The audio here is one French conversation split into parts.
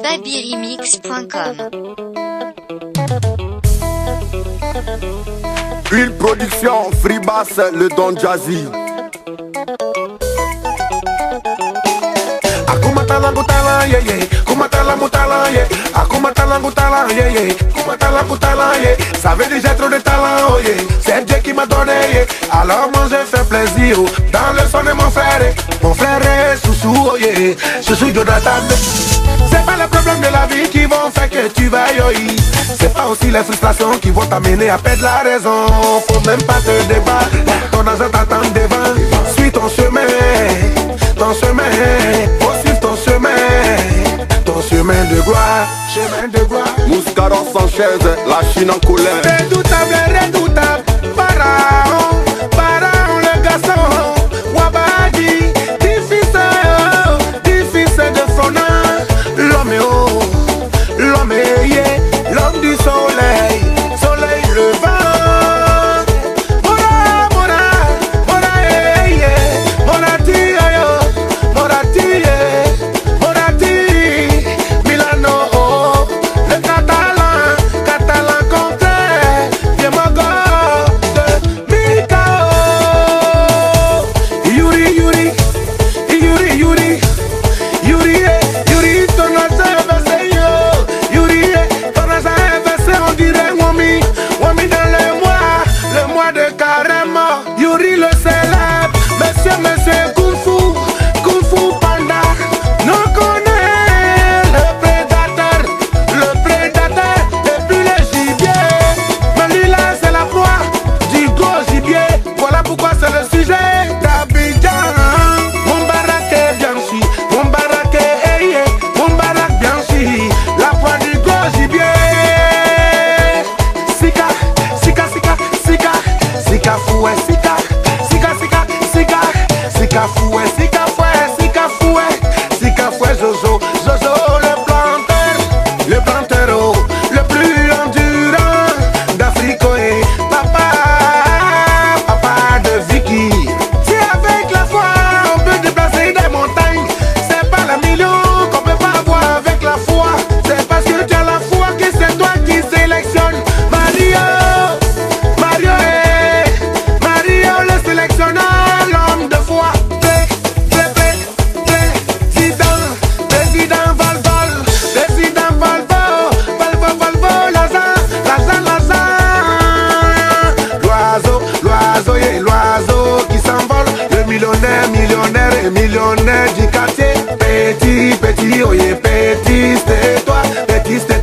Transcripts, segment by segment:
babyrimix.com. Une production Free Bass, le Don Jazzy. Akuma talangu talan ye ye, kuma talangu talan ye, akuma talangu talan ye ye, kuma talangu talan ye. Ça veut dire j'ai trop de talent oh ye, c'est Dieu qui m'a donné ye. Alors moi je fais plaisir oh, dans le son de mon frère Soussou oh ye, Soussou Jonathan. C'est pas les problèmes de la vie qui vont faire que tu vas yoï. C'est pas aussi les frustrations qui vont t'amener à perdre la raison. Faut même pas te débattre, ton argent t'attend devant. Suis ton chemin, ton chemin. Faut suivre ton chemin de gloire, chemin de gloire. Mouscaron Sanchez, la Chine en colère. Redoutable, redoutable, pharaon, pharaon le garçon. Wabadi, difficile de son âme. L'homme est haut, l'homme est yeah, l'homme du soleil, soleil levant. Mora, mora, mora, yeah, morati, ayo, morati, morati, Milano, le catalan complet, Diemago de Mikao. Yuri, Yuri, Yuri, Yuri, Yuri, Yuri, ton adversaire, Yuri, ton adversaire, on dirait Wami, Wami dans le mois de carême. Yuri le célèbre, monsieur Kung Fu Panda, nous connaît le prédateur depuis le gibier. Mais lui là c'est la proie du gros gibier, voilà pourquoi c'est le sujet d'Abidjan. Mon baraque est bien si, mon baraque est ayé, mon baraque bien si, la proie du gros gibier. Sika, sika, sika, sika, sika fouet, sika, sika, sika, sika, sika fouet, sika fouet, sika fouet, sika fouet, Jojo, Jojo le planteur, oh, le plus endurant d'Afrique, et papa de Vicky. Si avec la foi on peut déplacer des montagnes, c'est pas la million qu'on peut pas avoir avec la foi. C'est parce que tu as la foi que c'est toi qui sélectionne. Mario le sélectionneur, l'homme de foi. Président Valvo, Lazan. L'oiseau qui s'envole, le millionnaire du quartier. Petit, oh yeah, petit, c'est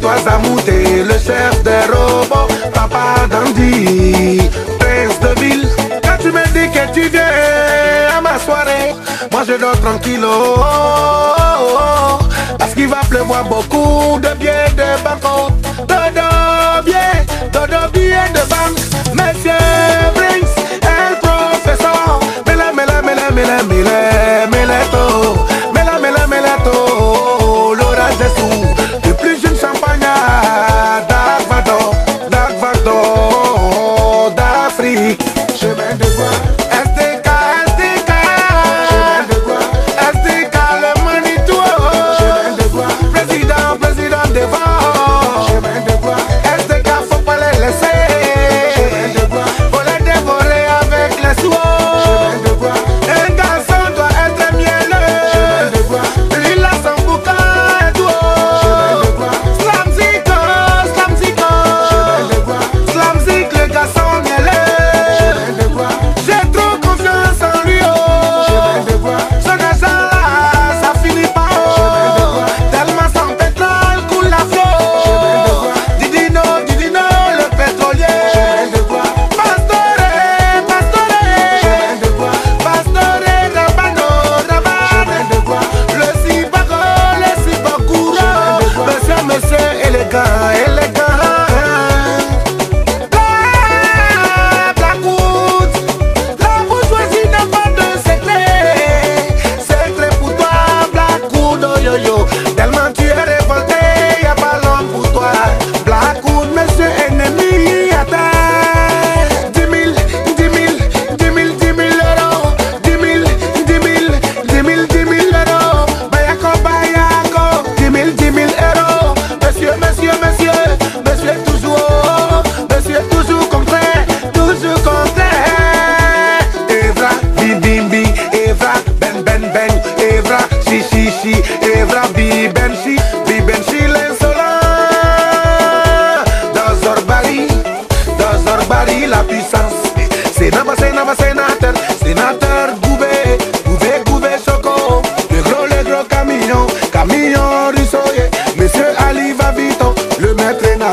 toi, Zamou, t'es le chef des robots, papa Dandy, prince de ville. Quand tu me dis que tu viens à ma soirée, moi je dors tranquille, parce qu'il va pleuvoir beaucoup de billets de banque, dodo billets de banque, monsieur Brinks, el professeur, meleto, l'orage des sous, le plus jeune champagne, Dark Vador, d'Afrique, chemin de gloire, SDK, chemin de gloire, SDK, le Manitou, chemin de gloire, président devant, chemin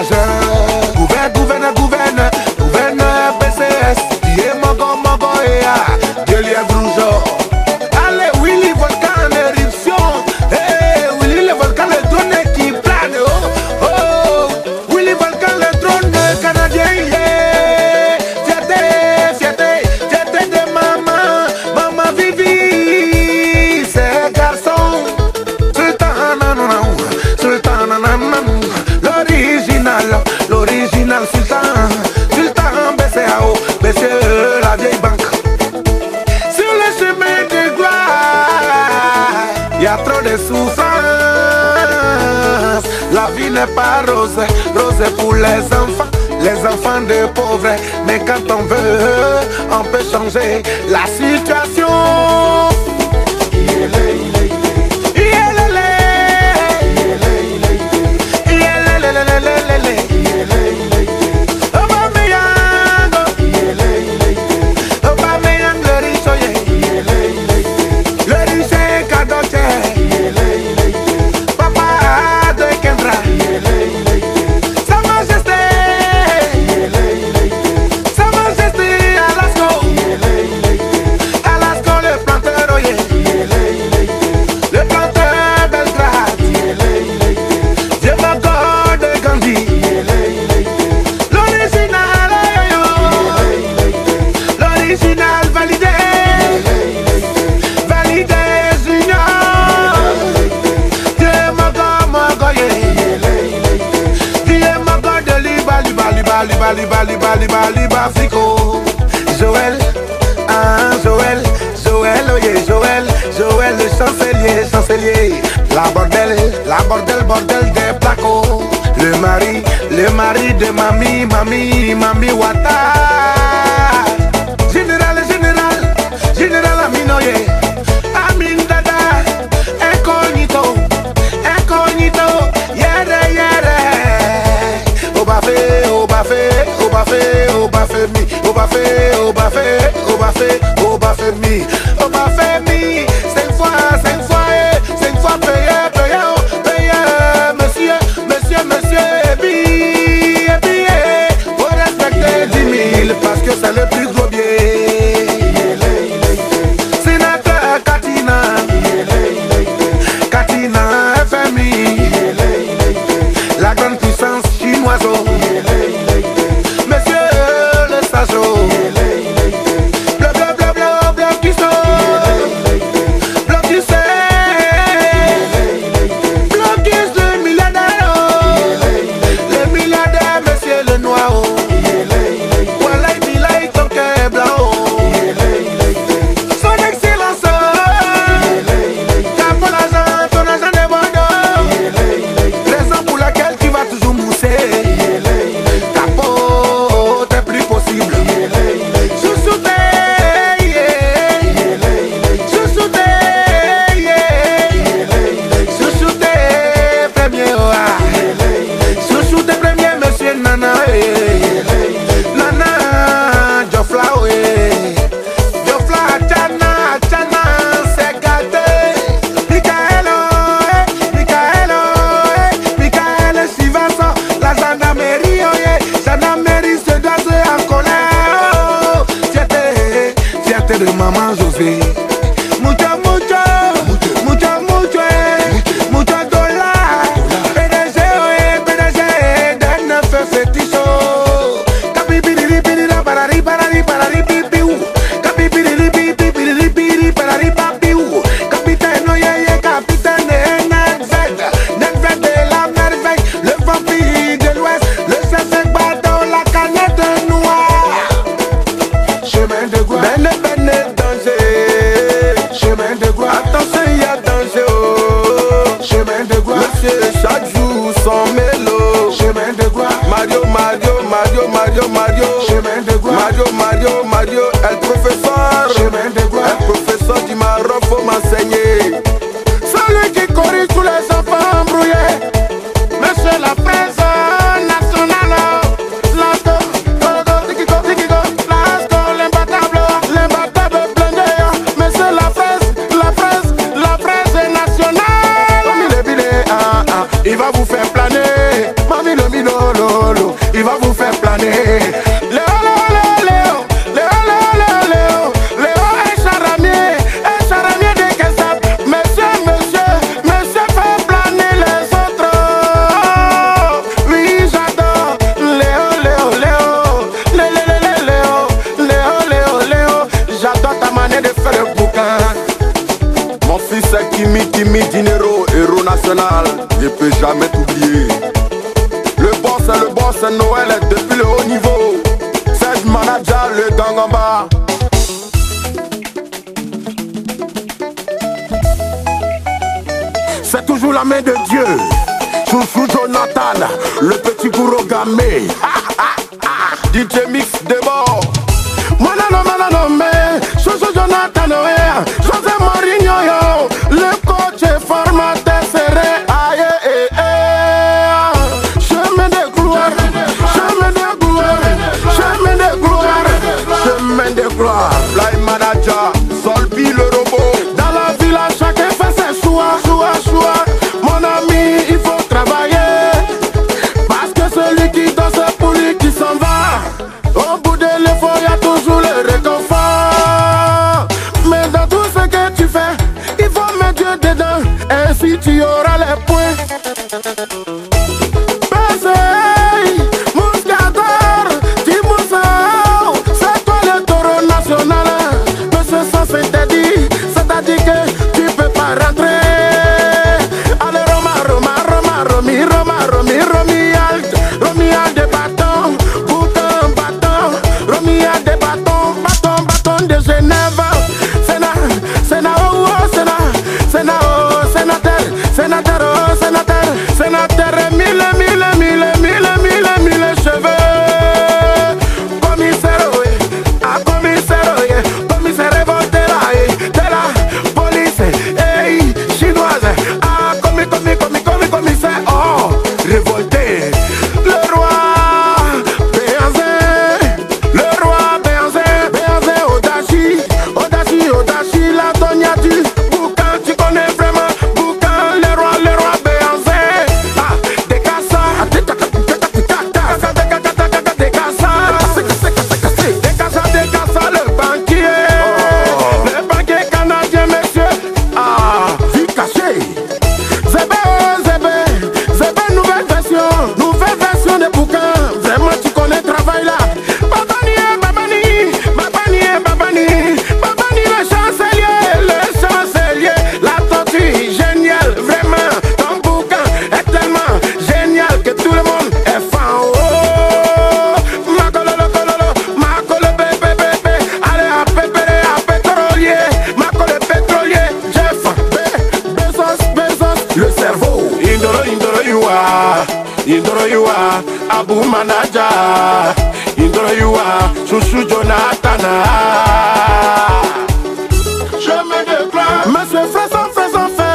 majeur. Gouverneur PCS, qui est Mogo et de lièvre rouge. Allez, Willy Volcan en éruption. Hey, Willy le volcan, le drone qui plane. Oh, oh, Willy Volcan, le drone canadien. Yeah. Fierté de maman Vivi, c'est garçon. L'original Sultan BCAO, BCE, la vieille banque. Sur le chemin de gloire, y a trop de souffrance. La vie n'est pas rose pour les enfants de pauvres. Mais quand on veut, on peut changer la situation. Liba Fico. Joël, Joël le chancelier. La bordel des placos. Le mari de mamie Wata. Général Aminoye. Amin Dada, incognito, yere. Obafemi, 5 fois payé, monsieur, et puis, faut respecter 10 000 parce que c'est le plus gros biais. Sénateur Katina, FMI, la grande puissance chinoise. Monsieur le sage. De maman José, mucho dollar. PDG, d'un feu féticho. Capibiribirira parari pipiu. Capibiribiribiri parari papiu. Capitaine Nenved de la merveille. Le vampire de l'Ouest, le chef bateau, la canette noire. Chemin de gloire. Chemin de gloire, attention il y a danger. Chemin de gloire, monsieur chaque jour son mélo. Chemin de gloire, Mario. Chemin de gloire, Mario, el professeur. Chemin de gloire, el professeur du Maroc, faut m'enseigner. Celui qui corrige tous les enfants embrouillés. Monsieur la presse nationale. Il va vous faire planer. milo, milo, lolo, il va vous faire planer. Léo, Léo, Léo, Léo est charamier des Kessap. Monsieur fait planer les autres. Oui, j'adore Léo, j'adore ta manière de faire le bouquin. Mon fils est Kimi Dinero, héros national, je peux jamais t'oublier. Le boss, c'est Noël depuis le haut niveau. Serge Manager, le gang en bas. C'est toujours la main de Dieu. Chouchou Jonathan, le petit gourou gamé. DJ Mix Debord. Moi non, mais Chouchou Jonathan, José Mourinho, yo, le coach et formateur serré. Aïe, chemin de gloire, chemin de gloire. Fly Manager, Solby le robot. Dans la ville, chacun fait ses choix. Mon ami, il faut travailler. Parce que celui qui danse, c'est pour lui qui s'en va. Au bout de l'effort, il y a toujours le réconfort. Mais dans tout ce que tu fais, il faut mettre Dieu dedans. Ainsi tu auras les points. C'est toi le taureau national. Mais ce sens interdit, c'est-à-dire que tu peux pas rentrer. Allez Romy a des bâtons, bouton, bâton. Romy a des bâtons, bâton de Genève. Sénateur, mille cheveux. Commissaire révolté de la police, chinoise. Commissaire, oh, révolté. Le roi Béanzin, Audaci, la Tonia du boucan, tu connais vraiment boucan, le roi Béanzin. Le banquier canadien, monsieur. Vie cachée. Zébé, nouvelle version de boucan. Vraiment, tu connais le travail là. Babani, le chancelier, la tortue, génial, vraiment. Ton boucan est tellement génial que tout le monde est fan. Oh, Macolo, bébé, allez à pétrolier, Macolo pétrolier, Jeff, Bezos, le cerveau. Indoro Yua, Abu Manager, Indoro Yua, Chouchou Jonathan. Chemin de gloire, monsieur Fresson fait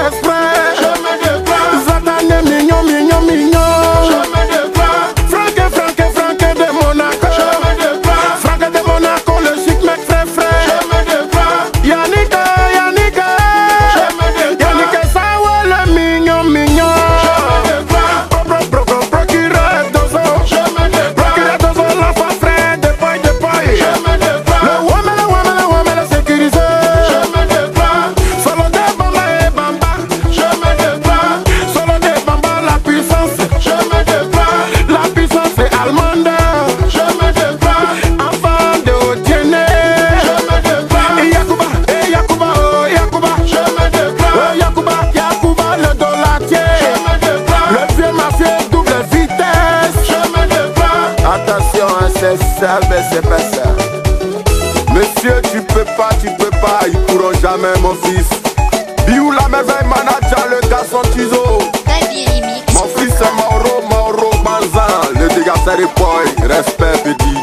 exprès. Chemin de gloire, Zatan mignon. Chemin de gloire, Franck de Monaco. Chemin de gloire, Franck de Monaco, le chic mec frais. Chemin de gloire, Yannick, Sawa le mignon. Chemin de gloire, procureur Dozo. Chemin de gloire, l'enfant frère de boy. Chemin de gloire, le woman sécurisé. Chemin de gloire, solo de Bamba et Bamba. Chemin de gloire, solo de Bamba, la puissance. Chemin de gloire, la puissance est allemande. Chemin de gloire, enfant de Otiene. Chemin de gloire, Yakuba. Chemin de gloire, Yakuba le dolatier. Chemin de gloire, le vieux mafieux double vitesse. Chemin de gloire, Attention, c'est ça, mais c'est pas ça. Monsieur, tu peux pas, ils pourront jamais, mon fils. Biou la merveille Manager, le garçon Tizo. Mon fils c'est Mauro Manzan, le dégât c'est les boys, respect petit.